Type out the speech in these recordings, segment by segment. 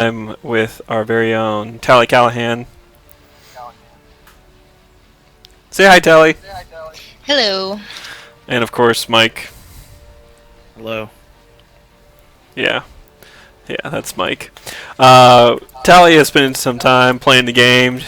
I'm with our very own Tally Callahan. Say hi, Tally. Hello. And of course, Mike. Hello. Yeah. Yeah, that's Mike. Tally has spent some time playing the game.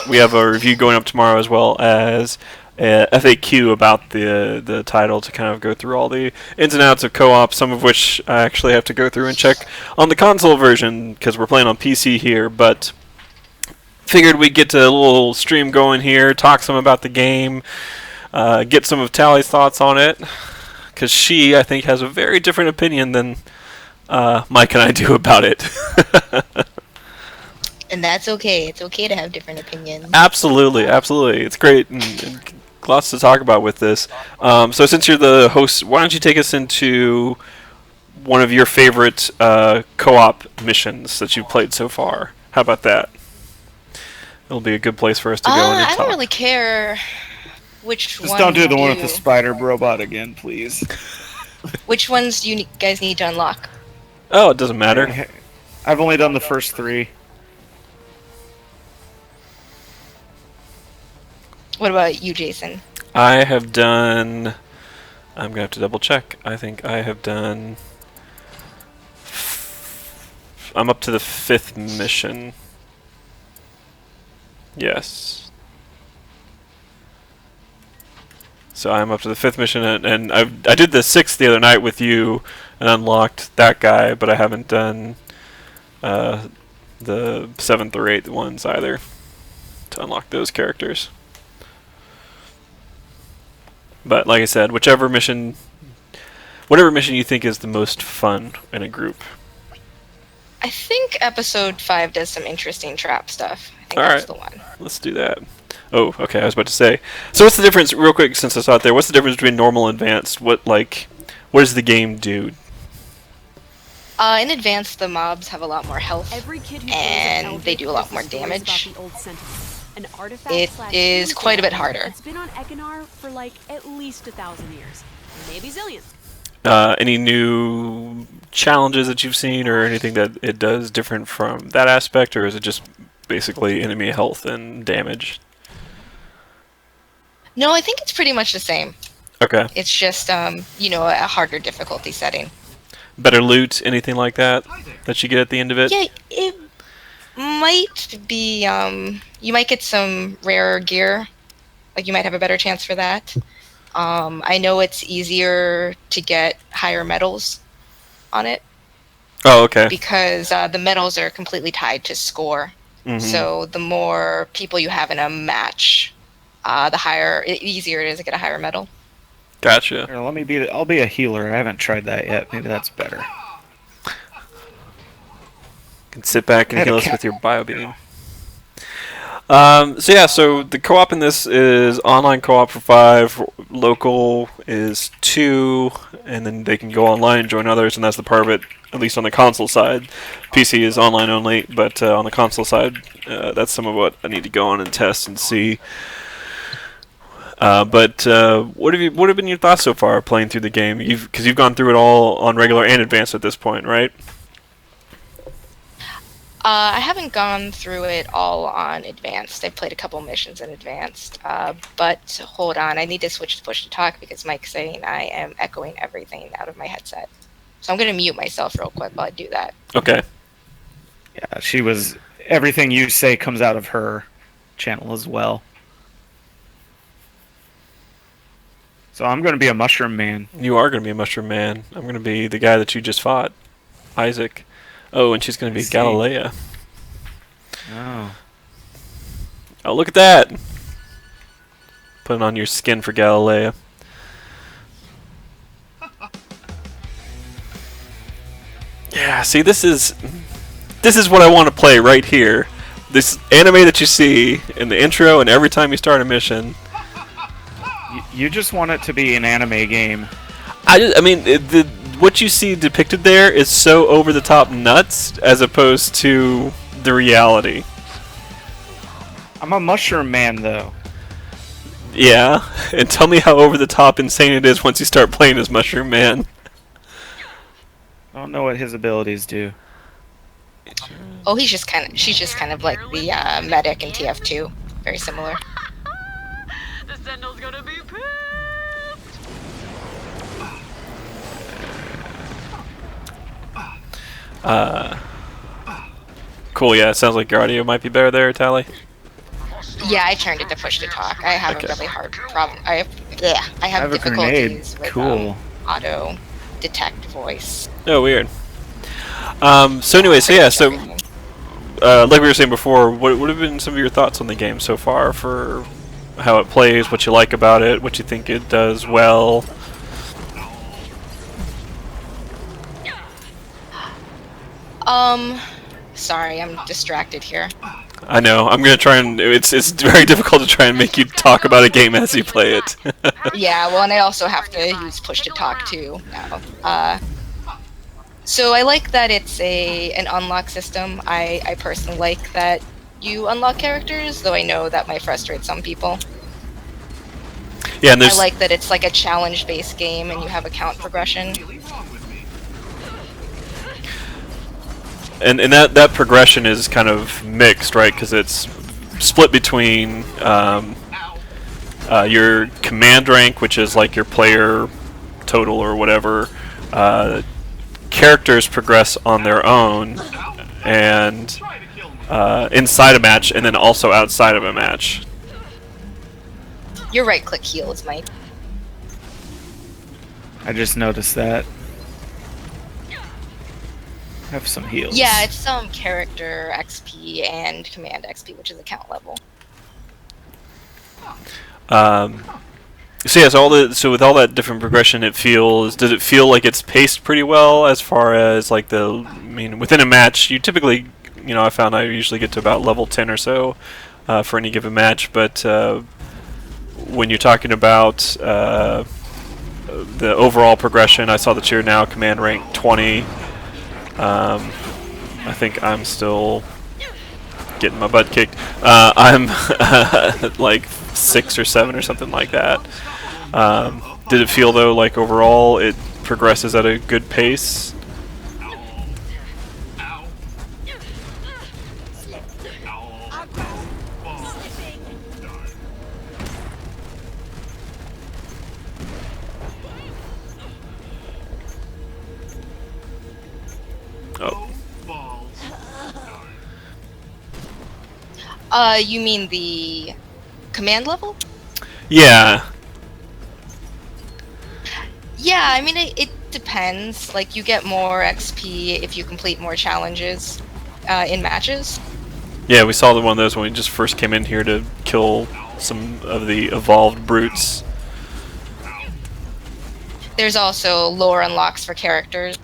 We have a review going up tomorrow as well as a FAQ about the title to kind of go through all the ins and outs of co-op, some of which I actually have to go through and check on the console version because we're playing on PC here, but figured we'd get to a little stream going here, talk some about the game, get some of Tally's thoughts on it, because she, I think, has a very different opinion than Mike and I do about it. And that's okay. It's okay to have different opinions. Absolutely, absolutely. It's great and lots to talk about with this. So since you're the host, why don't you take us into one of your favorite co-op missions that you've played so far? How about that? It'll be a good place for us to go and I talk. don't really care which one. Just don't do the one with the you- spider robot again, please. Which ones do you guys need to unlock? Oh, it doesn't matter. I've only done the first 3. What about you, Jason? I have done... I'm going to have to double check. I think I have done... I'm up to the 5th mission. Yes. So I'm up to the 5th mission, and I did the 6th the other night with you and unlocked that guy, but I haven't done the 7th or 8th ones either to unlock those characters. But like I said, whatever mission you think is the most fun in a group. I think episode 5 does some interesting trap stuff. I think All that's right. the one. Let's do that. Oh, okay. I was about to say. So, what's the difference, real quick, since I saw it there? What's the difference between normal and advanced? What does the game do? In advance, the mobs have a lot more health, and they do a lot more damage. It is quite a bit harder. It's been on Ekinar for like at least 1,000 years, maybe zillions. Any new challenges that you've seen, or anything that it does different from that aspect, or is it just basically enemy health and damage? No, I think it's pretty much the same. Okay. It's just, a harder difficulty setting. Better loot, anything like that you get at the end of it? Yeah, it might be, you might get some rare gear. Like, you might have a better chance for that. I know it's easier to get higher medals on it. Oh, okay. Because the medals are completely tied to score. Mm-hmm. So the more people you have in a match, the easier it is to get a higher medal. Gotcha. Here, I'll be a healer. I haven't tried that yet. Maybe that's better. You can sit back and heal us with your bio beam. So the co-op in this is online co-op for 5, local is 2, and then they can go online and join others, and that's the part of it, at least on the console side. PC is online only, but on the console side, that's some of what I need to go on and test and see. But what have been your thoughts so far playing through the game? Because you've gone through it all on regular and advanced at this point, right? I haven't gone through it all on advanced. I've played a couple missions in advanced. But hold on, I need to switch to push to talk because Mike's saying I am echoing everything out of my headset. So I'm going to mute myself real quick while I do that. Okay. Yeah, everything you say comes out of her channel as well. So I'm going to be a mushroom man. You are going to be a mushroom man. I'm going to be the guy that you just fought, Isaac. Oh, and she's going to be Galilea. Oh. Oh, look at that! Putting on your skin for Galilea. Yeah, see, this is what I want to play right here. This anime that you see in the intro and every time you start a mission. You just want it to be an anime game. What you see depicted there is so over-the-top nuts as opposed to the reality. I'm a mushroom man, though. Yeah, and tell me how over-the-top insane it is once you start playing as Mushroom Man. I don't know what his abilities do. Oh, she's just kind of like the medic in TF2. Very similar. The Sentinel's gonna be pissed. Cool. Yeah, it sounds like your audio might be better there, Tally. Yeah, I turned it to push to talk. I have Okay. a really hard problem. I I have have a grenade. difficulties with Cool. auto detect voice. Oh, weird. So anyway, so yeah, so like we were saying before, what would have been some of your thoughts on the game so far for how it plays, what you like about it, what you think it does well? Sorry, I'm distracted here. I know. I'm gonna try and it's very difficult to try and make you talk about a game as you play it. Yeah, well, and I also have to use push to talk too now. So I like that it's an unlock system. I personally like that you unlock characters, though I know that might frustrate some people. Yeah, and I there's like that it's like a challenge-based game and you have a count progression. and that progression is kind of mixed, right? Because it's split between your command rank, which is like your player total or whatever. Characters progress on their own, and inside a match, and then also outside of a match. Your right-click heals, Mike. I just noticed that. Have some heals. Yeah, it's some character XP and command XP, which is account level. So yeah, so with all that different progression, does it feel like it's paced pretty well as far as like I mean, within a match, you typically, I found I usually get to about level 10 or so for any given match, but when you're talking about the overall progression, I saw that you're now command rank 20. I think I'm still getting my butt kicked. I'm like 6 or 7 or something like that. Did it feel though like overall it progresses at a good pace? Oh. You mean the command level? Yeah. Yeah, I mean, it depends. Like, you get more XP if you complete more challenges in matches. Yeah, we saw one of those when we just first came in here to kill some of the evolved brutes. There's also lore unlocks for characters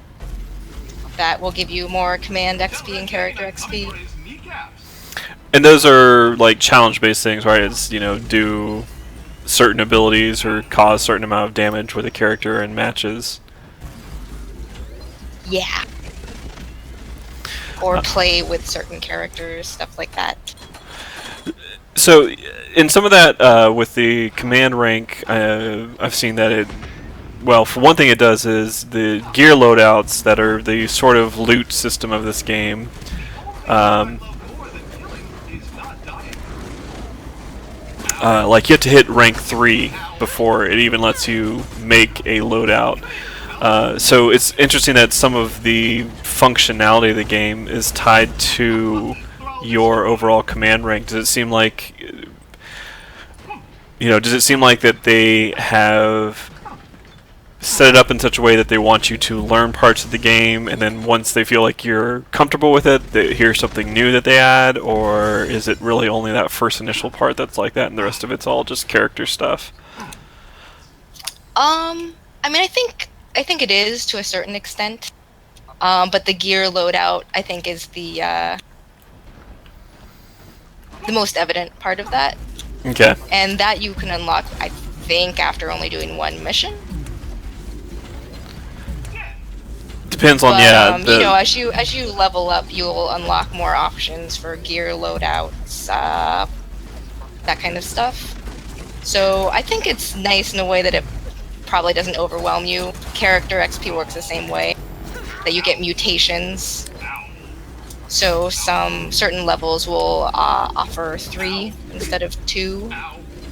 that will give you more command XP and character XP. And those are like challenge-based things, right? It's, do certain abilities or cause certain amount of damage with a character in matches. Yeah. Or play with certain characters, stuff like that. So, in some of that, with the command rank, I've seen that well, for one thing it does is the gear loadouts that are the sort of loot system of this game. Like you have to hit rank 3 before it even lets you make a loadout. So it's interesting that some of the functionality of the game is tied to your overall command rank. Does it seem like, that they have set it up in such a way that they want you to learn parts of the game, and then once they feel like you're comfortable with it, here's something new that they add, or is it really only that first initial part that's like that, and the rest of it's all just character stuff? I mean, I think it is to a certain extent, but the gear loadout I think is the most evident part of that. Okay. And that you can unlock, I think, after only doing one mission. Depends on, but, as you level up, you'll unlock more options for gear loadouts, that kind of stuff. So I think it's nice in a way that it probably doesn't overwhelm you. Character XP works the same way, that you get mutations So some certain levels will offer 3 instead of 2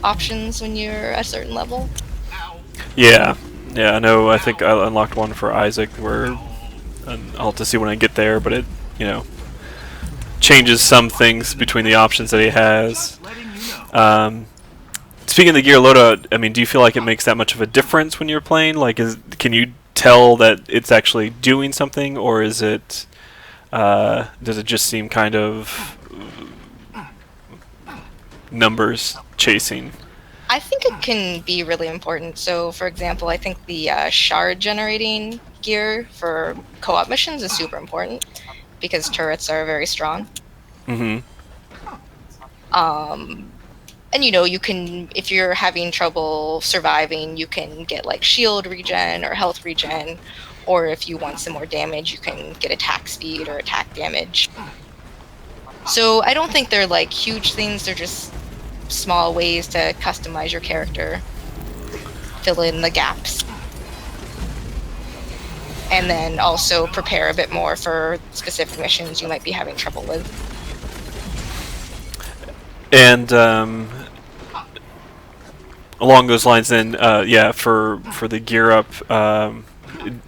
options when you're at a certain level. Yeah, yeah. I know. I think I unlocked one for Isaac where I'll have to see when I get there, but it, changes some things between the options that he has. Speaking of the gear loadout, I mean, do you feel like it makes that much of a difference when you're playing? Like, can you tell that it's actually doing something, or is it does it just seem kind of numbers chasing? I think it can be really important. So, for example, I think the shard generating gear for co-op missions is super important because turrets are very strong. Mm-hmm. And you can, if you're having trouble surviving, you can get like shield regen or health regen, or if you want some more damage, you can get attack speed or attack damage. So I don't think they're like huge things, they're just small ways to customize your character, fill in the gaps, and then also prepare a bit more for specific missions you might be having trouble with. And along those lines, then, yeah, for the gear up,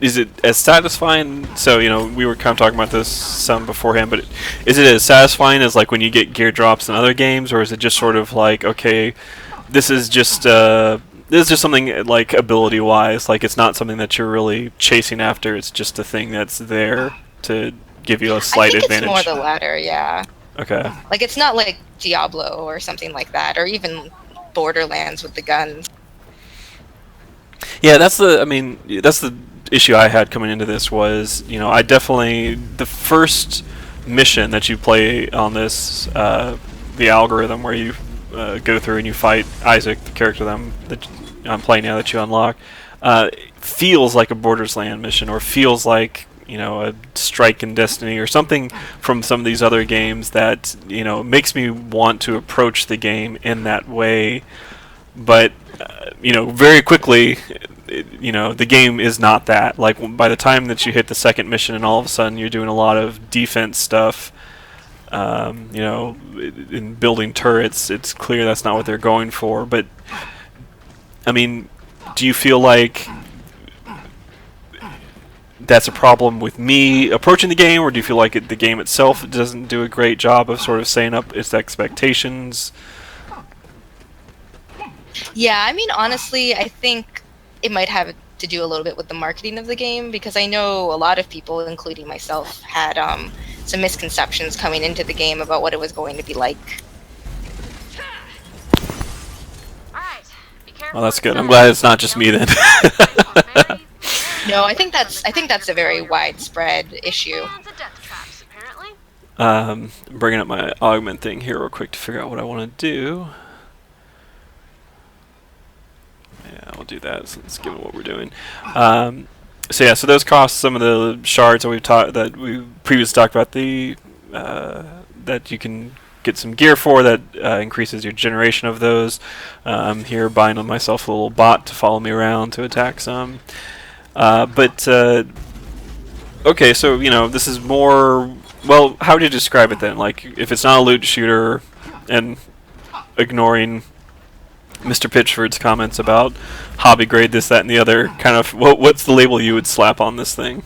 is it as satisfying? So, we were kind of talking about this some beforehand, but is it as satisfying as like when you get gear drops in other games, or is it just sort of like, okay, this is just something like ability-wise, like it's not something that you're really chasing after. It's just a thing that's there to give you a slight advantage. It's more the latter, yeah. Okay. Like it's not like Diablo or something like that, or even Borderlands with the guns. Yeah, that's the issue I had coming into this was, I definitely, the first mission that you play on this, the algorithm where you go through and you fight Isaac, the character that I'm playing now that you unlock, feels like a Borderlands mission, or feels like, a Strike in Destiny or something from some of these other games that, makes me want to approach the game in that way. But, very quickly, the game is not that. Like, by the time that you hit the second mission and all of a sudden you're doing a lot of defense stuff, in building turrets, it's clear that's not what they're going for. But, I mean, do you feel like that's a problem with me approaching the game, or do you feel like the game itself doesn't do a great job of sort of saying up its expectations? Yeah, I mean, honestly, I think it might have to do a little bit with the marketing of the game, because I know a lot of people, including myself, had some misconceptions coming into the game about what it was going to be like. Well, that's good. I'm glad it's not just me then. No, I think that's a very widespread issue. Bringing up my augment thing here real quick to figure out what I want to do. Yeah, I'll do that. So let's give it what we're doing. So those cost some of the shards that we previously talked about, that you can get some gear for that increases your generation of those. Here, buying myself a little bot to follow me around to attack some. Okay, so this is more. Well, how would you describe it then? Like, if it's not a loot shooter, and ignoring Mr. Pitchford's comments about hobby grade, this, that, and the other, kind of, what's the label you would slap on this thing?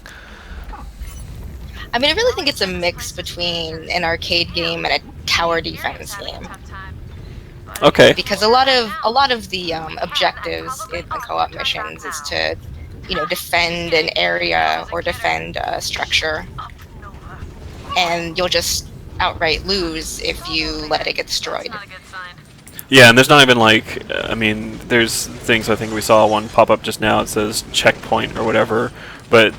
I mean, I really think it's a mix between an arcade game and a tower defense game. Okay. Because a lot of the objectives in the co-op missions is to, defend an area or defend a structure, and you'll just outright lose if you let it get destroyed. Yeah, and there's not even like, there's things, I think we saw one pop up just now, it says checkpoint or whatever, but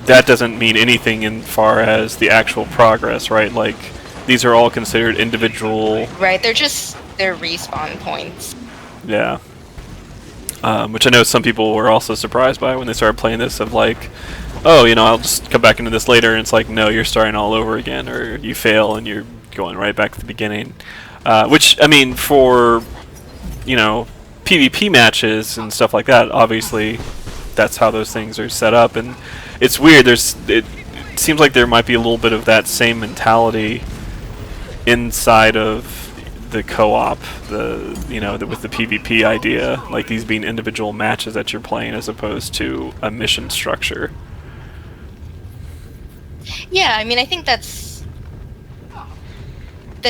that doesn't mean anything in far as the actual progress, right? Like, these are all considered individual... Right, they're respawn points. Yeah. Which I know some people were also surprised by when they started playing this, of like, oh, I'll just come back into this later, and it's like, no, you're starting all over again, or you fail and you're going right back to the beginning. Which, for, PvP matches and stuff like that, obviously that's how those things are set up, and it's weird. It seems like there might be a little bit of that same mentality inside of the co-op, with the PvP idea, like these being individual matches that you're playing as opposed to a mission structure. Yeah, I mean, I think that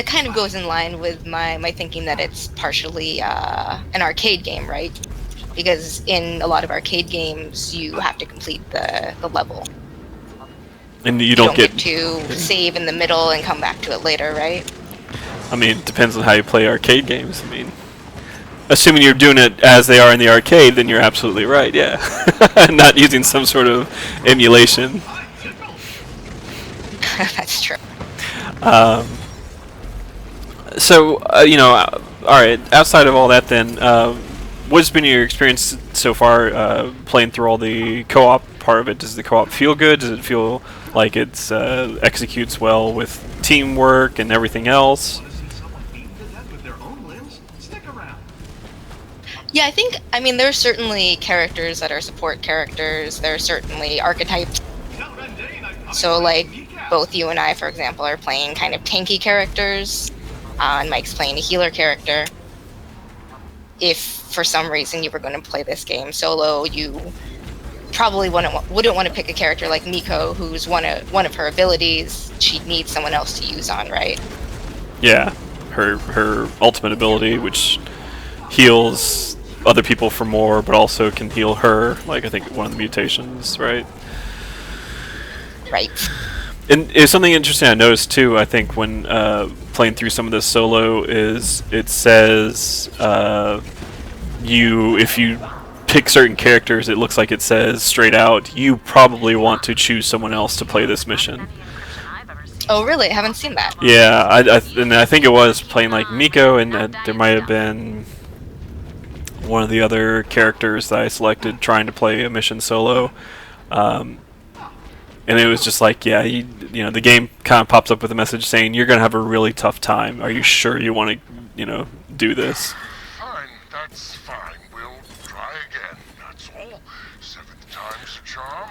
kind of goes in line with my thinking that it's partially an arcade game, right? Because in a lot of arcade games, you have to complete the level. And you You don't get to save in the middle and come back to it later, right? I mean, it depends on how you play arcade games. I mean, assuming you're doing it as they are in the arcade, then you're absolutely right, yeah. Not using some sort of emulation. That's true. So, alright, outside of all that then, what's been your experience so far playing through all the co-op part of it? Does the co-op feel good? Does it feel like it executes well with teamwork and everything else? Yeah, I mean, there are certainly characters that are support characters. There are certainly archetypes. So, like, both you and I, for example, are playing kind of tanky characters, and Mike's playing a healer character. If, for some reason, you were going to play this game solo, you probably wouldn't want to pick a character like Miko, who's one of her abilities she'd need someone else to use on, right? Yeah, her ultimate ability, which heals other people for more, but also can heal her, like I think one of the mutations, right? Right. And it's something interesting I noticed too, I think, when playing through some of this solo, is it says if you pick certain characters, it looks like it says straight out, you probably want to choose someone else to play this mission. Oh, really? I haven't seen that. Yeah, and I think it was playing like Miko, and there might have been one of the other characters that I selected trying to play a mission solo. And it was just like, yeah, the game kind of pops up with a message saying you're going to have a really tough time. Are you sure you want to, do this? Fine, that's fine. We'll try again. That's all. 7th time's a charm.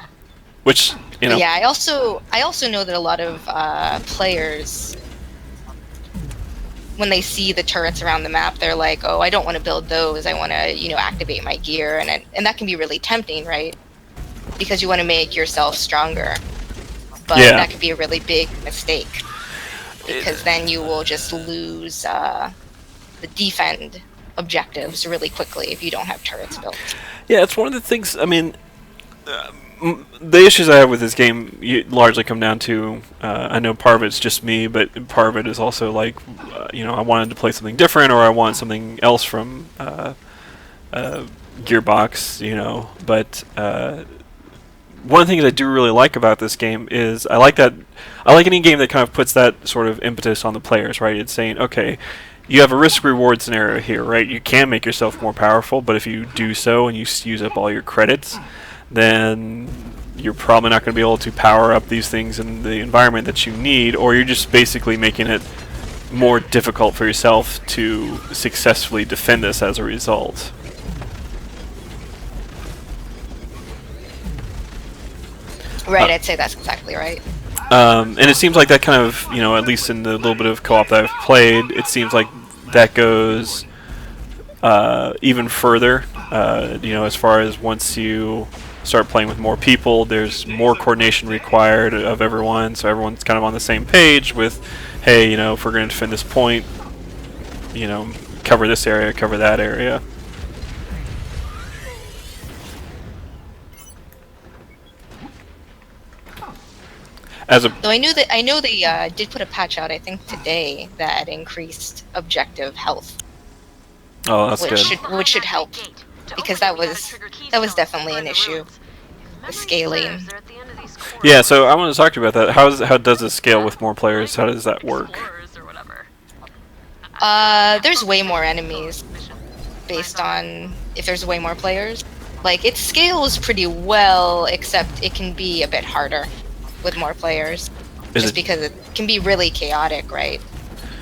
Which, Yeah, I also know that a lot of players, when they see the turrets around the map, they're like, oh, I don't want to build those. I want to, activate my gear, and that can be really tempting, right? Because you want to make yourself stronger. But that could be a really big mistake. Because then you will just lose the defend objectives really quickly if you don't have turrets built. Yeah, it's one of the things, I mean, the issues I have with this game largely come down to, I know part of it's just me, but part of it is also like, I wanted to play something different, or I want something else from Gearbox, but one of the things I do really like about this game is I like any game that kind of puts that sort of impetus on the players, right? It's saying, okay, you have a risk-reward scenario here, right? You can make yourself more powerful, but if you do so and you use up all your credits, then you're probably not going to be able to power up these things in the environment that you need, or you're just basically making it more difficult for yourself to successfully defend this as a result. Right, I'd say that's exactly right. And it seems like that kind of, at least in the little bit of co-op that I've played, it seems like that goes even further, as far as once you start playing with more people, there's more coordination required of everyone, so everyone's kind of on the same page with, hey, if we're going to defend this point, cover this area, cover that area. Though I know they did put a patch out, I think today, that increased objective health. Oh, that's good. Which should help, because that was definitely an issue. The scaling. Yeah, so I want to talk to you about that. How does it scale with more players? How does that work? There's way more enemies based on if there's way more players. Like, it scales pretty well, except it can be a bit harder with more players. Just because it can be really chaotic, right?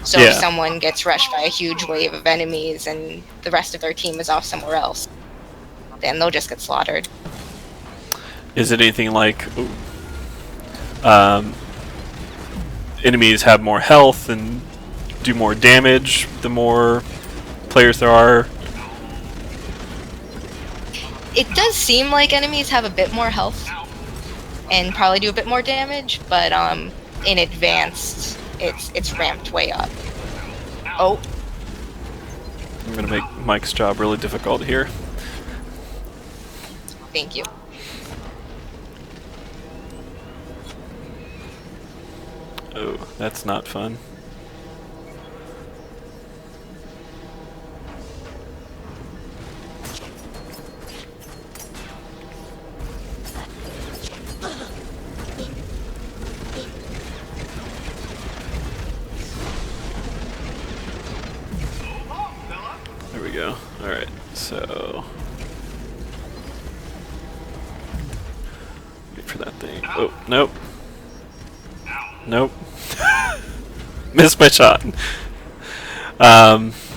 So if someone gets rushed by a huge wave of enemies and the rest of their team is off somewhere else, then they'll just get slaughtered. Is it anything like enemies have more health and do more damage the more players there are. It does seem like enemies have a bit more health and probably do a bit more damage, but in advanced, it's ramped way up. Oh, I'm gonna make Mike's job really difficult here. thank you. Oh, that's not fun. There we go. Alright, so... wait for that thing. Oh, nope. Nope. Missed my shot.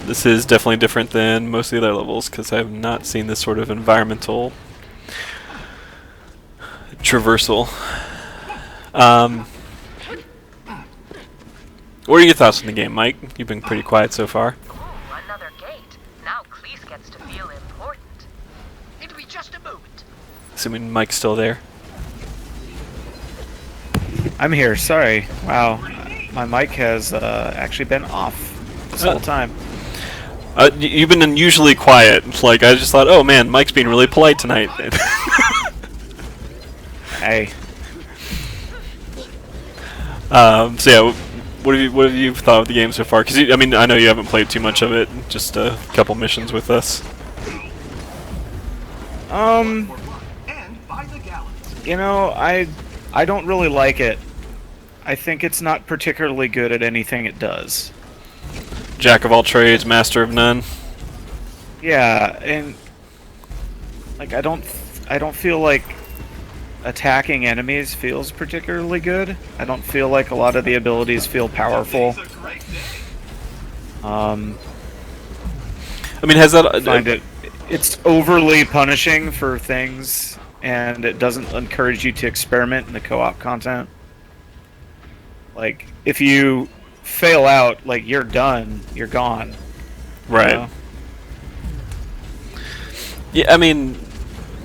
This is definitely different than most of the other levels because I have not seen this sort of environmental traversal. What are your thoughts on the game, Mike? You've been pretty quiet so far. Oh, another gate. Now Cleese gets to feel important. It'll be just a moment. Assuming Mike's still there. I'm here. Sorry. Wow. My mic has actually been off this whole time. You've been unusually quiet. Like, I just thought, oh man, Mike's being really polite tonight. Hey. So yeah, what have you thought of the game so far? Because I mean, I know you haven't played too much of it, just a couple missions with us. You know, I don't really like it. I think it's not particularly good at anything it does. Jack of all trades, master of none. Yeah, and like I don't feel like attacking enemies feels particularly good. I don't feel like a lot of the abilities feel powerful. I mean, has that? I find it's overly punishing for things, and it doesn't encourage you to experiment in the co-op content. Like, if you fail out, like, you're done, you're gone. Right. You know? Yeah, I mean,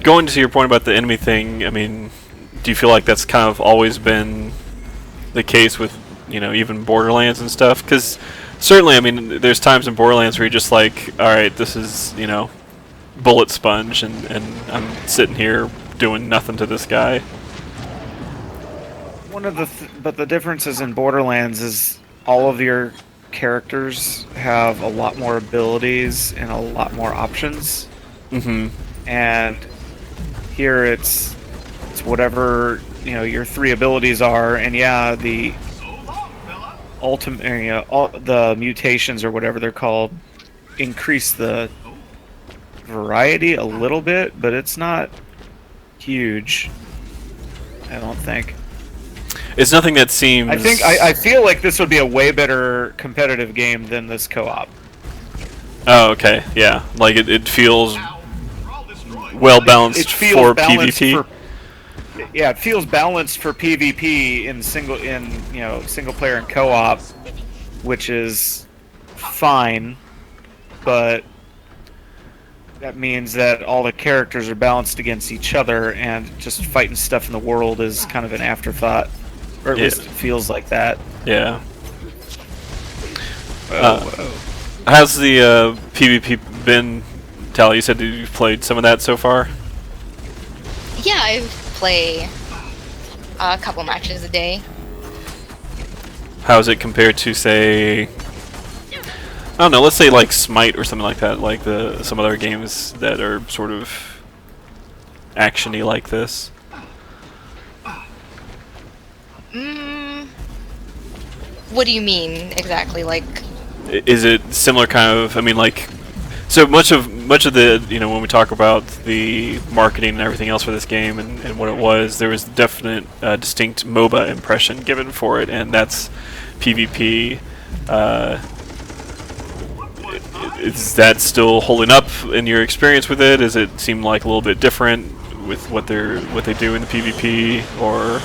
going to your point about the enemy thing, I mean, do you feel like that's kind of always been the case with, you know, even Borderlands and stuff? Because certainly, I mean, there's times in Borderlands where you're just like, alright, this is, you know, bullet sponge, and I'm sitting here doing nothing to this guy. One of but the differences in Borderlands is all of your characters have a lot more abilities and a lot more options. Mm-hmm. And here it's whatever, you know, your three abilities are, and yeah, the ultimate, you know, all the mutations or whatever they're called increase the variety a little bit, but it's not huge, I don't think. It's nothing that seems... I feel like this would be a way better competitive game than this co-op. Oh, okay, yeah. Like, it feels well balanced for PvP. Yeah, it feels balanced for PvP in single player and co-op, which is fine, but that means that all the characters are balanced against each other, and just fighting stuff in the world is kind of an afterthought, or at least it feels like that. Yeah. How's the PvP been, Tally? You said that you've played some of that so far? Yeah, I play a couple matches a day. How's it compared to, say, I don't know, let's say like Smite or something like that, like some other games that are sort of action-y like this? What do you mean exactly? Like, is it similar kind of? I mean, like, so much of the, you know, when we talk about the marketing and everything else for this game and what it was, there was definite distinct MOBA impression given for it, and that's PvP. Is that still holding up in your experience with it? Does it seem like a little bit different with what they do in the PvP, or?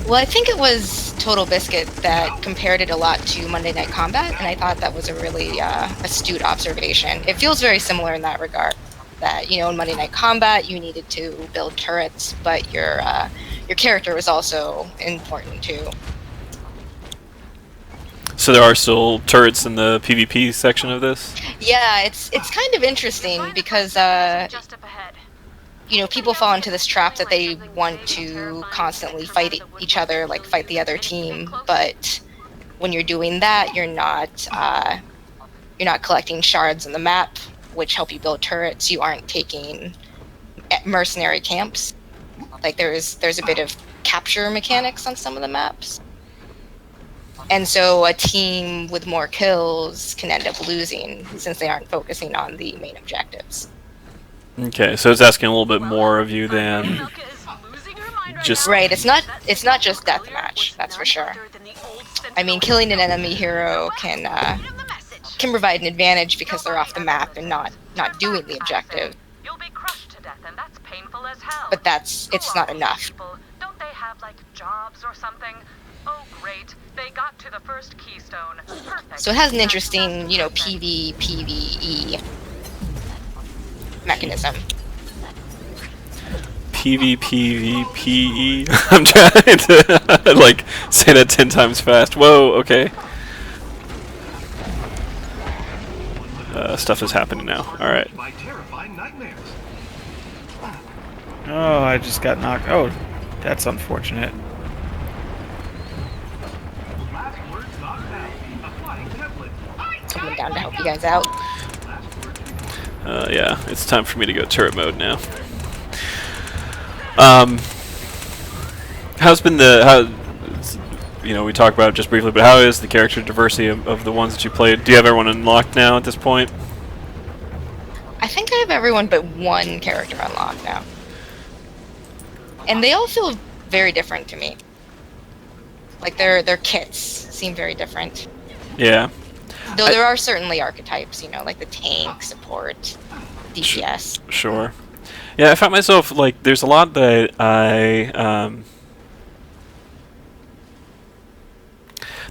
Well, I think it was Total Biscuit that compared it a lot to Monday Night Combat, and I thought that was a really astute observation. It feels very similar in that regard. That in Monday Night Combat you needed to build turrets, but your character was also important too. So there are still turrets in the PvP section of this? Yeah, it's kind of interesting because Just up ahead. people fall into this trap that they want to constantly fight each other, like fight the other team. But when you're doing that, you're not collecting shards on the map, which help you build turrets. You aren't taking mercenary camps. Like there's a bit of capture mechanics on some of the maps. And so a team with more kills can end up losing since they aren't focusing on the main objectives. Okay, so it's asking a little bit more of you than just... Right, it's not just deathmatch, that's for sure. I mean, killing an enemy hero can provide an advantage because they're off the map and not doing the objective. You'll be crushed to death, and that's painful as hell. But it's not enough. People, don't they have like jobs or something? Oh great, they got to the first keystone. Perfect. So it has an interesting, PvPvE mechanism. PvPvPe. I'm trying to like say that 10 times fast. Whoa, okay. Stuff is happening now. Alright. Oh, I just got knocked. Oh, that's unfortunate. Coming down to help you guys out. Yeah, it's time for me to go turret mode now. How's been we talked about it just briefly, but how is the character diversity of the ones that you played? Do you have everyone unlocked now at this point? I think I have everyone but one character unlocked now. And they all feel very different to me. Like their kits seem very different. Yeah. Though there are certainly archetypes, like the tank, support, DPS. Sure. Yeah, I found myself, like, there's a lot that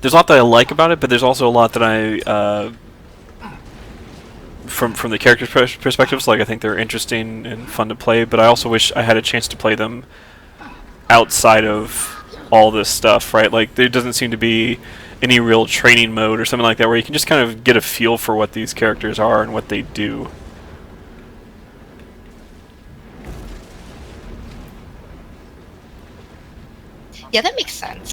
there's a lot that I like about it, but there's also a lot that I, from the character's perspectives, like, I think they're interesting and fun to play, but I also wish I had a chance to play them outside of all this stuff, right? Like, there doesn't seem to be any real training mode or something like that where you can just kind of get a feel for what these characters are and what they do. Yeah, that makes sense.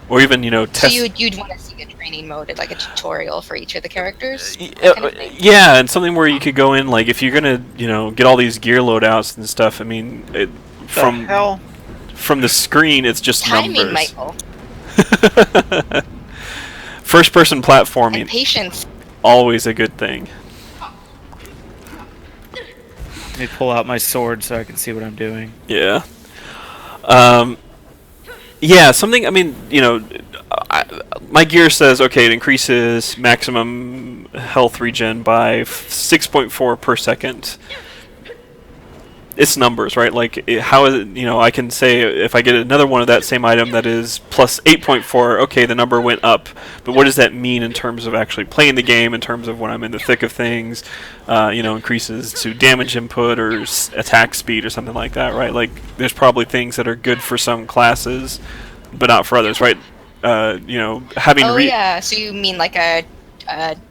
Or even, test... So you'd want to see a training mode, like a tutorial for each of the characters? Yeah, and something where you could go in, like, if you're gonna, get all these gear loadouts and stuff, I mean, from the screen, it's just timing, numbers. Michael. First-person platforming. And patience. Always a good thing. Let me pull out my sword so I can see what I'm doing. Yeah. Yeah, something, I mean, my gear says, okay, it increases maximum health regen by 6.4 per second. It's numbers, right? Like, how is it, I can say if I get another one of that same item that is plus 8.4, okay, the number went up. But what does that mean in terms of actually playing the game, in terms of when I'm in the thick of things, increases to damage input or attack speed or something like that, right? Like, there's probably things that are good for some classes, but not for others, right? Having... Oh, yeah, so you mean like a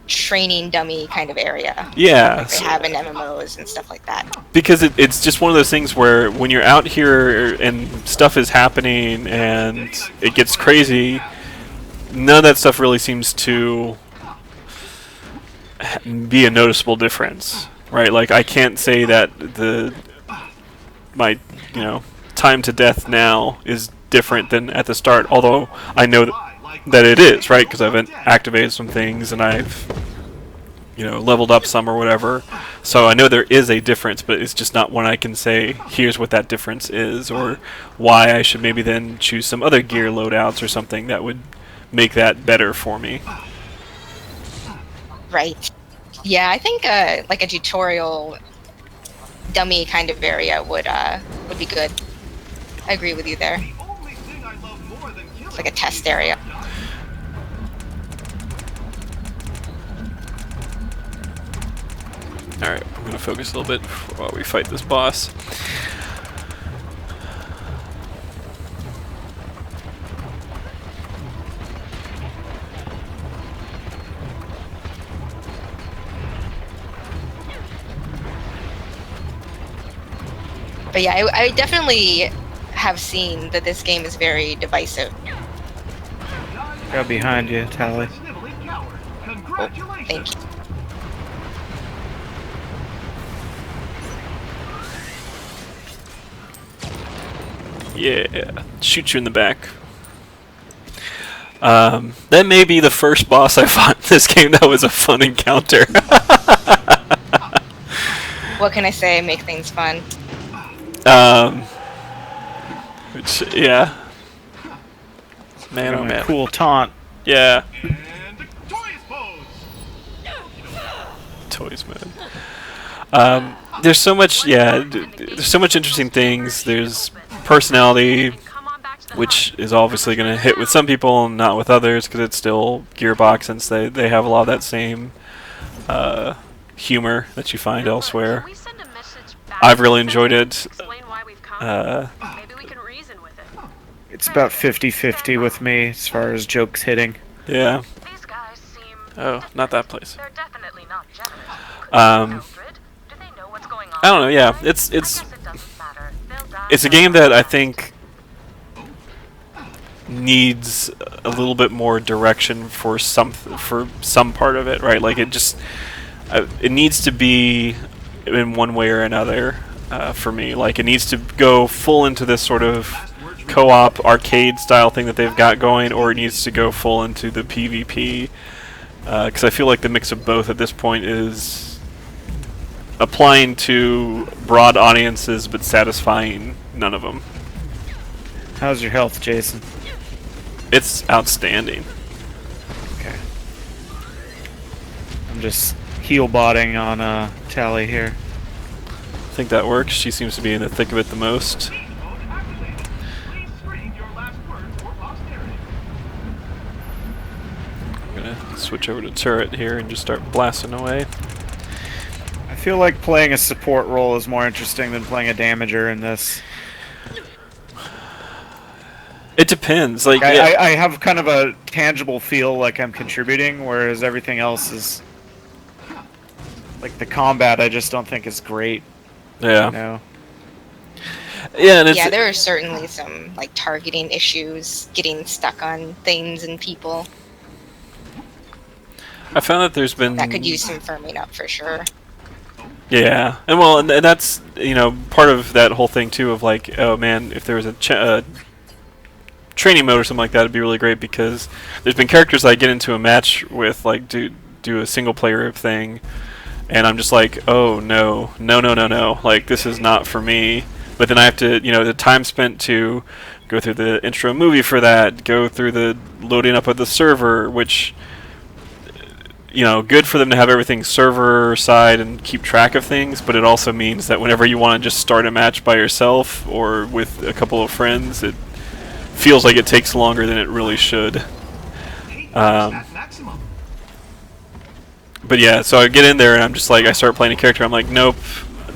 training dummy kind of area. Yeah. Like they have in MMOs and stuff like that. Because it's just one of those things where when you're out here and stuff is happening and it gets crazy, none of that stuff really seems to be a noticeable difference, right? Like, I can't say that my time to death now is different than at the start, although I know that it is, right? Because I've activated some things and I've leveled up some or whatever, so I know there is a difference, but it's just not one I can say here's what that difference is, or why I should maybe then choose some other gear loadouts or something that would make that better for me. Right. Yeah, I think like a tutorial dummy kind of area would be good. I agree with you there. It's like a test area. Alright, I'm gonna focus a little bit while we fight this boss. But yeah, I definitely have seen that this game is very divisive. Got behind you, Tally. Thank you. Yeah, shoot you in the back. That may be the first boss I fought in this game that was a fun encounter. What can I say? Make things fun. Which, yeah. Man, oh man. Cool taunt. Yeah. And toys pose. Toys, man. There's so much, yeah, there's so much interesting things. There's personality, which is obviously going to hit with some people and not with others, because it's still Gearbox, since they have a lot of that same humor that you find elsewhere. I've really enjoyed it. Maybe we can reason with it. It's about 50-50 with me as far as jokes hitting. Yeah. These guys seem Oh, not that place. they're definitely not generous. Do they know what's going on? I don't know. Yeah, it's I guess it doesn't matter. They'll die it's a game that I think needs a little bit more direction for some part of it, right? Like it needs to be in one way or another for me. Like it needs to go full into this sort of co-op arcade style thing that they've got going, or it needs to go full into the PvP. Because I feel like the mix of both at this point is applying to broad audiences but satisfying none of them. How's your health, Jason? It's outstanding. Okay. I'm just heal botting on Tally here. I think that works. She seems to be in the thick of it the most. I'm gonna switch over to turret here and just start blasting away. I feel like playing a support role is more interesting than playing a damager in this. It depends. Like I have kind of a tangible feel like I'm contributing, whereas everything else is like the combat. I just don't think is great. yeah, You know? yeah, and it's Yeah, there are certainly some like targeting issues, getting stuck on things and people. I found that there's been That could use some firming up for sure. yeah, and well, and that's part of that whole thing too of like, oh man, if there was a training mode or something like that, it'd be really great, because there's been characters I get into a match with, like do a single player thing, and I'm just like, oh no, like this is not for me. But then I have to, the time spent to go through the intro movie for that, go through the loading up of the server, which good for them to have everything server side and keep track of things, but it also means that whenever you want to just start a match by yourself or with a couple of friends, it feels like it takes longer than it really should. But yeah, so I get in there and I'm just like, I start playing a character, I'm like, nope,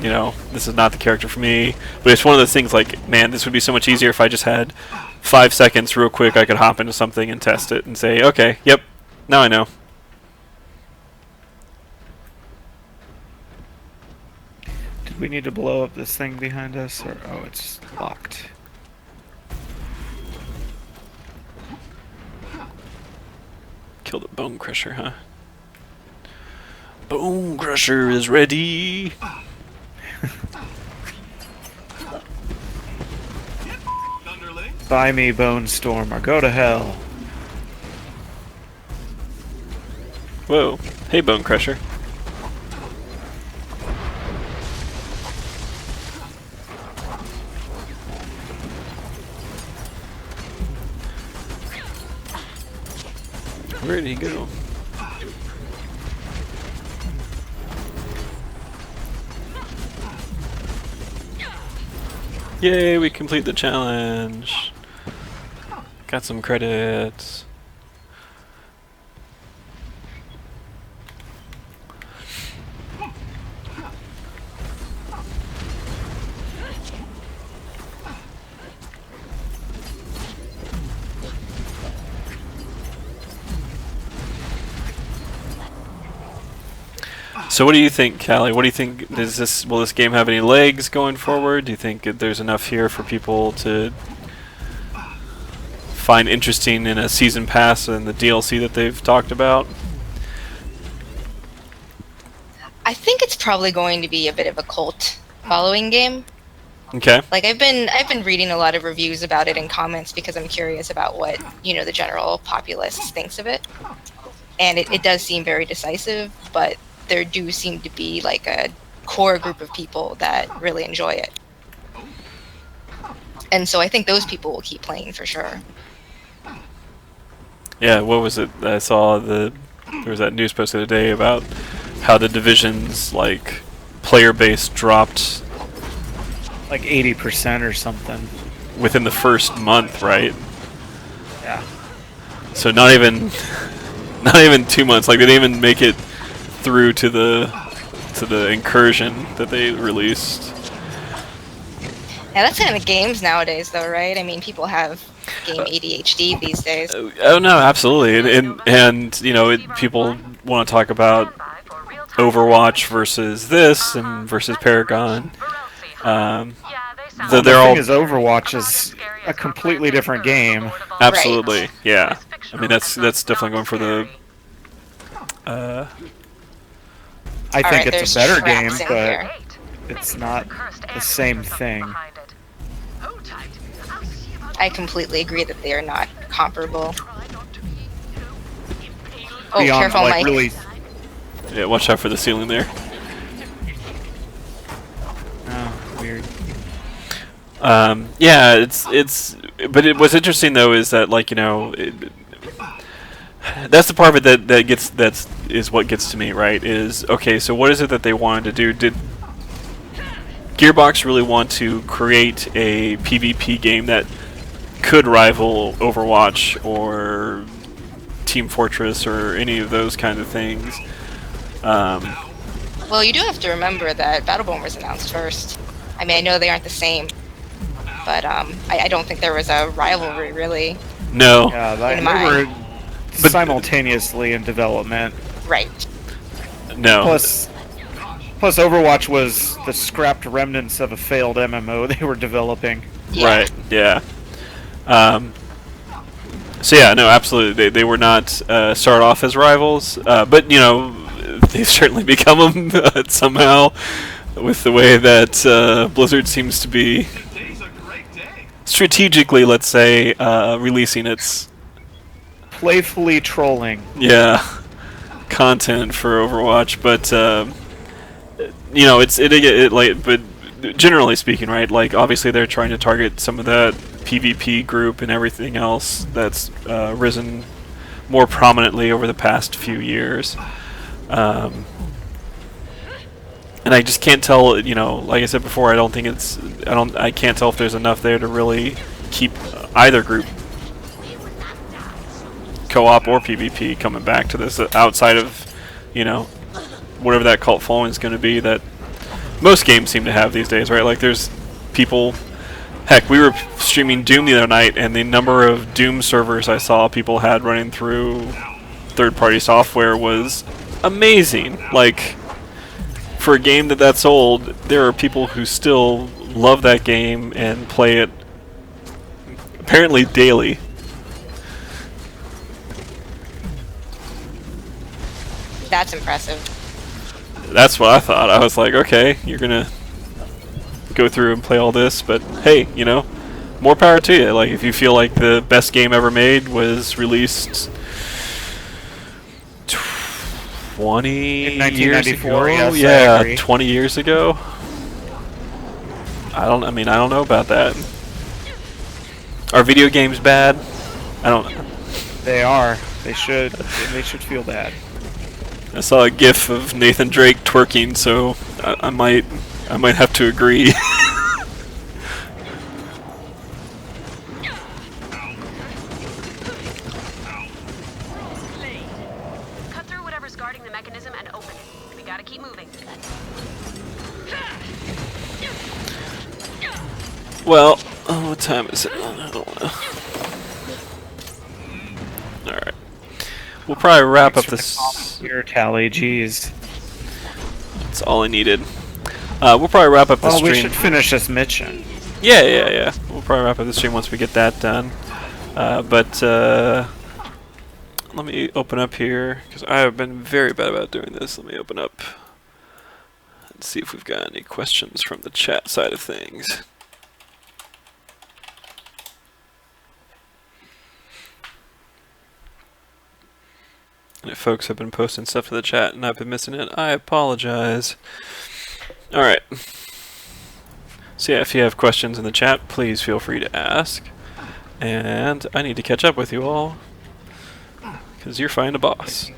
this is not the character for me. But it's one of those things like, man, this would be so much easier if I just had 5 seconds real quick, I could hop into something and test it and say, okay, yep, now I know. Did we need to blow up this thing behind us, or oh, it's locked? Kill the Bone Crusher, huh? Bone Crusher is ready. Buy me Bone Storm or go to hell. Whoa. Hey, Bone Crusher. Where did he go? Yay, we complete the challenge. Got some credits. So what do you think, Callie? What do you think? Will this game have any legs going forward? Do you think there's enough here for people to find interesting in a season pass and the DLC that they've talked about? I think it's probably going to be a bit of a cult following game. Okay. Like I've been reading a lot of reviews about it in comments because I'm curious about what, the general populace thinks of it. And it does seem very decisive, but there do seem to be like a core group of people that really enjoy it. And so I think those people will keep playing for sure. Yeah, what was it? I saw there was that news post the other day about how the Division's like player base dropped Like 80% or something. within the first month, right? Yeah. So not even 2 months. Like they didn't even make it through to the incursion that they released. Yeah, that's kind of games nowadays, though, right? I mean, people have game ADHD these days. Oh no, absolutely, and people want to talk about Overwatch versus this and versus Paragon. Though The they're all thing is, Overwatch is a completely different game. absolutely, yeah. I mean that's definitely going for the. I think Alright, it's there's a better traps game, in but here. it's not the same thing. I completely agree that they are not comparable. Oh, Beyond careful, like Mike. really, Yeah, watch out for the ceiling there. weird. Yeah, but what's interesting though is that that's the part of it that is what gets to me, right? Is okay. So what is it that they wanted to do? Did Gearbox really want to create a PvP game that could rival Overwatch or Team Fortress or any of those kind of things? Well, you do have to remember that Battleborn was announced first. I mean, I know they aren't the same, but I don't think there was a rivalry, really. No. Yeah, they mind. were simultaneously in development. Right. No. Plus, Overwatch was the scrapped remnants of a failed MMO they were developing. Yeah. Right. Yeah. So yeah, no, absolutely. They were not start off as rivals, but they've certainly become them somehow with the way that Blizzard seems to be strategically, let's say, releasing its Playfully trolling. content for Overwatch, but but generally speaking, right? Like obviously they're trying to target some of that PvP group and everything else that's risen more prominently over the past few years. And I just can't tell, like I said before, I can't tell if there's enough there to really keep either group, co-op or PvP, coming back to this outside of, whatever that cult following is going to be that most games seem to have these days, right? Like there's people, heck, we were streaming Doom the other night and the number of Doom servers I saw people had running through third-party software was amazing. Like, for a game that's old, there are people who still love that game and play it apparently daily. That's impressive. That's what I thought. I was like, okay, you're gonna go through and play all this, but hey, more power to you. Like, if you feel like the best game ever made was released 20 In years 1994, ago, yes, I agree. 20 years ago. I don't know about that. Are video games bad? I don't know. They are. They should feel bad. I saw a GIF of Nathan Drake twerking, so I might have to agree. starting the mechanism and open it. We gotta keep moving. Well, what time is it? I don't wanna... Alright. We'll probably wrap up this... Your tally, jeez. That's all I needed. We'll probably wrap up the Well, stream. we should finish this mission. Yeah. We'll probably wrap up the stream once we get that done. But let me open up here, because I have been very bad about doing this. Let me open up and see if we've got any questions from the chat side of things. And if folks have been posting stuff to the chat and I've been missing it, I apologize. Alright. So yeah, if you have questions in the chat, please feel free to ask. And I need to catch up with you all, because you're fighting a boss.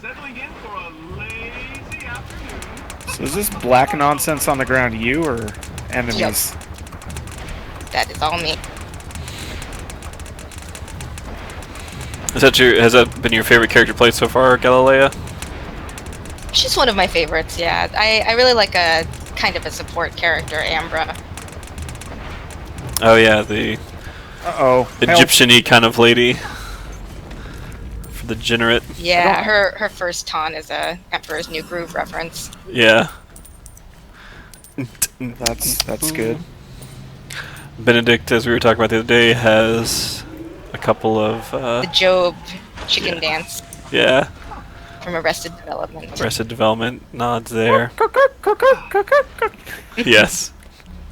Settling in for a lazy afternoon. So is this black nonsense on the ground you or enemies? Yep. That is all me. Has that been your favorite character played so far, Galilea? She's one of my favorites, yeah. I really like a kind of a support character, Ambra. Oh yeah, the Uh-oh. Egyptian-y kind of lady. For the degenerate. Yeah, her first taunt is a Emperor's New Groove reference. Yeah. That's good. Benedict, as we were talking about the other day, has a couple of The Job chicken dance yeah, from Arrested Development. Arrested Development nods there. Yes.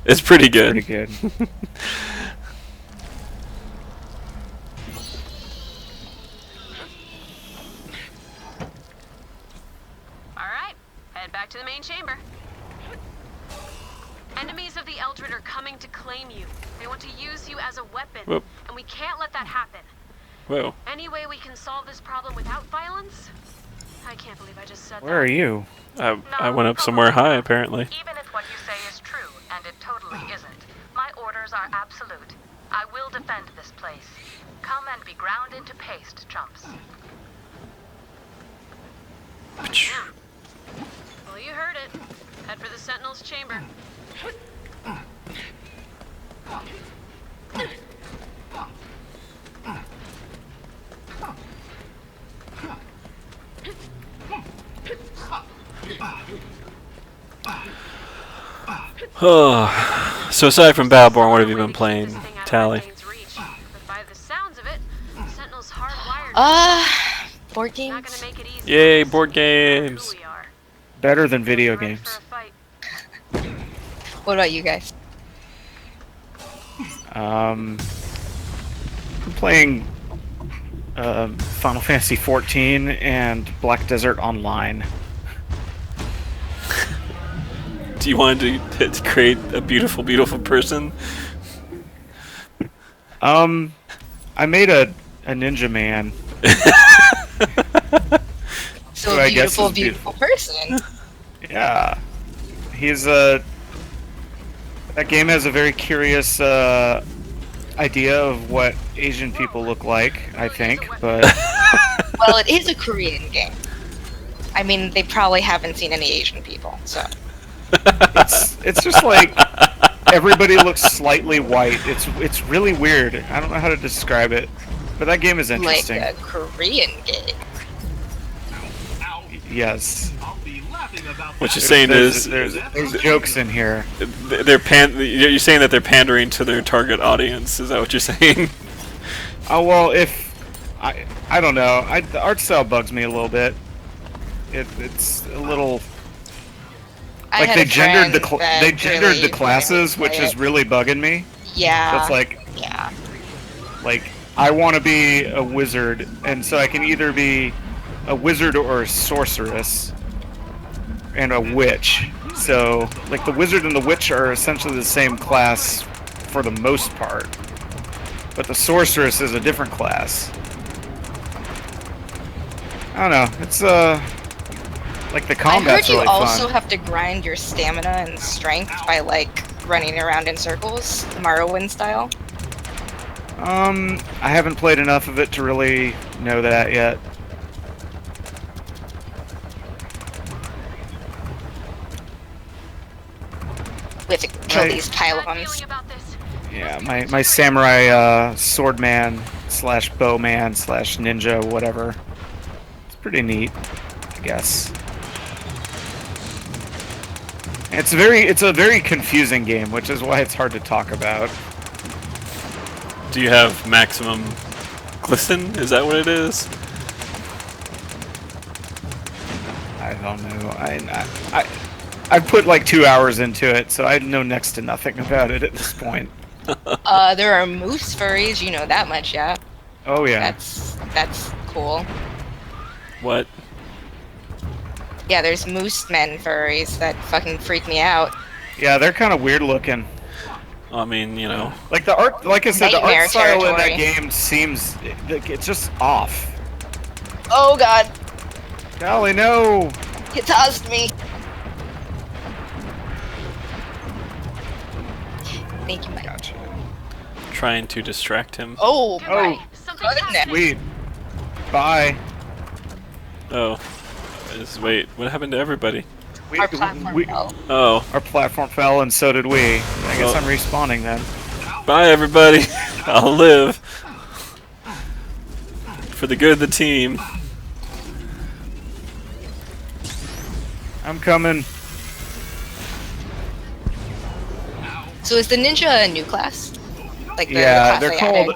It's pretty good. Pretty good. Alright, head back to the main chamber. Enemies of the Eldred are coming to claim you. They want to use you as a weapon, Whoop. and we can't let that happen. Whoa. Any way we can solve this problem without violence? I can't believe I just said that. Where are you? I went up somewhere high, apparently. Even if what you say is true, and it totally isn't, my orders are absolute. I will defend this place. Come and be ground into paste, chumps. Well, you heard it. Head for the Sentinel's chamber. So aside from Battleborn, what have you been playing, Tally? Board games. Yay, board games! Better than video games. What about you guys? I'm playing Final Fantasy XIV and Black Desert Online. Do you want to create a beautiful, beautiful person? I made a ninja man. So Who a I guess beautiful, is beautiful person. Yeah. He's that game has a very curious idea of what Asian people look like, I think, but Well, it is a Korean game. I mean, they probably haven't seen any Asian people, so. it's just like everybody looks slightly white. It's really weird. I don't know how to describe it, but that game is interesting. Like a Korean game. Yes. I'll be laughing about What you're that. saying is There's jokes in here. you're saying that they're pandering to their target audience. Is that what you're saying? Oh well, if I don't know. The art style bugs me a little bit. It's a little I like had they a gendered friend that the really classes, wanted which to is play really bugging me. it. Yeah. So it's like I want to be a wizard, and so I can either be a wizard or a sorceress and a witch. So like the wizard and the witch are essentially the same class for the most part, but the sorceress is a different class. I don't know. It's Like the I heard combat's you really also fun. have to grind your stamina and strength by like running around in circles, Morrowind style. I haven't played enough of it to really know that yet. We have to kill Right. these Bad feeling pylons. about this. Yeah, my samurai swordman slash bowman slash ninja whatever. It's pretty neat, I guess. It's a very confusing game, which is why it's hard to talk about. Do you have maximum glisten? Is that what it is? I don't know. I've put like 2 hours into it, so I know next to nothing about it at this point. There are moose furries, you know that much, yeah. Oh yeah. That's cool. What? Yeah, there's moose men furries that fucking freak me out. Yeah, they're kind of weird looking. I mean, you know. Like the art, like I said, the Nightmare art style in that territory. game seems like it's just off. Oh god, Golly, no! he tossed me. Thank you, Mike. Gotcha. Trying to distract him. Oh You're Oh. right. Something goodness. else. Sweet. Bye. Oh. Wait, what happened to everybody? Our platform fell. Oh. Our platform fell, and so did we. I guess Oh. I'm respawning then. Bye, everybody. I'll live. For the good of the team. I'm coming. So is the ninja a new class? Like the Yeah, class they're they called.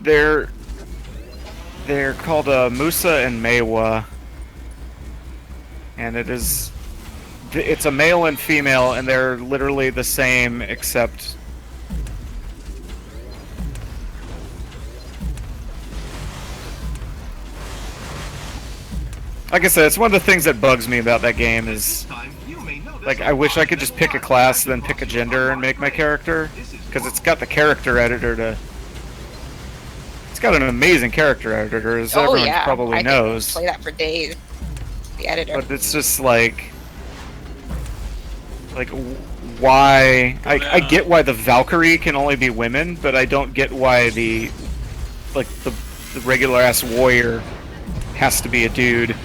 added? They're called Musa and Mewa, and it's a male and female, and they're literally the same except. Like I said, it's one of the things that bugs me about that game is, Time you may notice like, I wish I could just pick a class, then pick a gender, and make my character, because it's got the character editor to. It's got an amazing character editor, as Oh everyone yeah, probably I knows. could play that for days. The editor. But it's just like why I get why the Valkyrie can only be women, but I don't get why the regular ass warrior has to be a dude,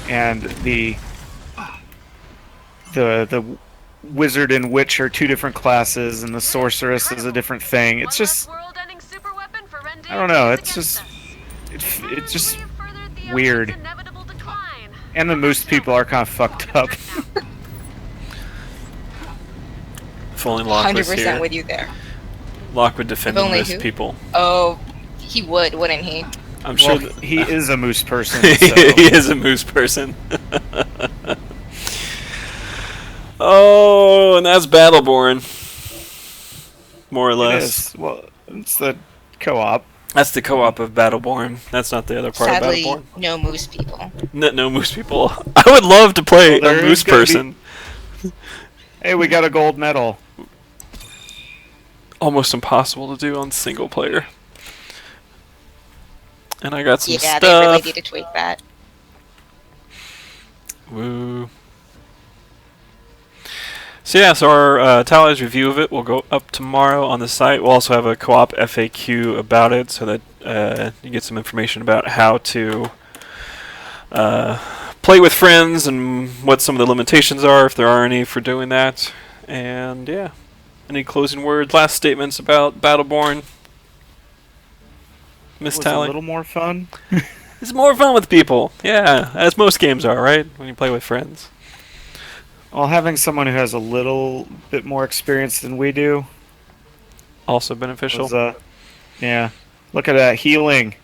and the wizard and witch are two different classes, and the sorceress is a different thing. It's just World-ending superweapon for I don't know. It's against just us. it's just We have furthered the weird. Earth's inevitable decline. and the moose people are kind of fucked up. If only Locke was 100% here. with you there. Locke would defend If only most who? people. Oh, he would, wouldn't he? I'm sure Well, he is a moose person. he So. is a moose person. Oh, and that's Battleborn. More or It less. is. Well, it's the co-op. That's the co-op of Battleborn. That's not the other part Sadly, of Battleborn. no moose people. No moose people. I would love to play Well, a there moose is gonna be- person. Hey, we got a gold medal. Almost impossible to do on single player. And I got some Yeah, they really stuff. need to tweak that. Woo. So yeah, so our Tally's review of it will go up tomorrow on the site. We'll also have a co-op FAQ about it, so that you get some information about how to play with friends and what some of the limitations are, if there are any, for doing that. And yeah, any closing words, last statements about Battleborn, Miss Was Tally? a little more fun. It's more fun with people. Yeah, as most games are, right? When you play with friends. Well, having someone who has a little bit more experience than we do Also beneficial. was, yeah. Look at that healing.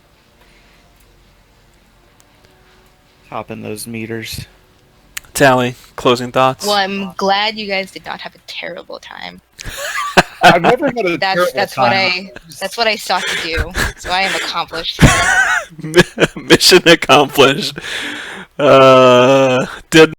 Topping those meters. Tally, closing thoughts. Well, I'm glad you guys did not have a terrible time. I've never had a terrible That's time. what I sought to do. So I am accomplished. Mission accomplished. Did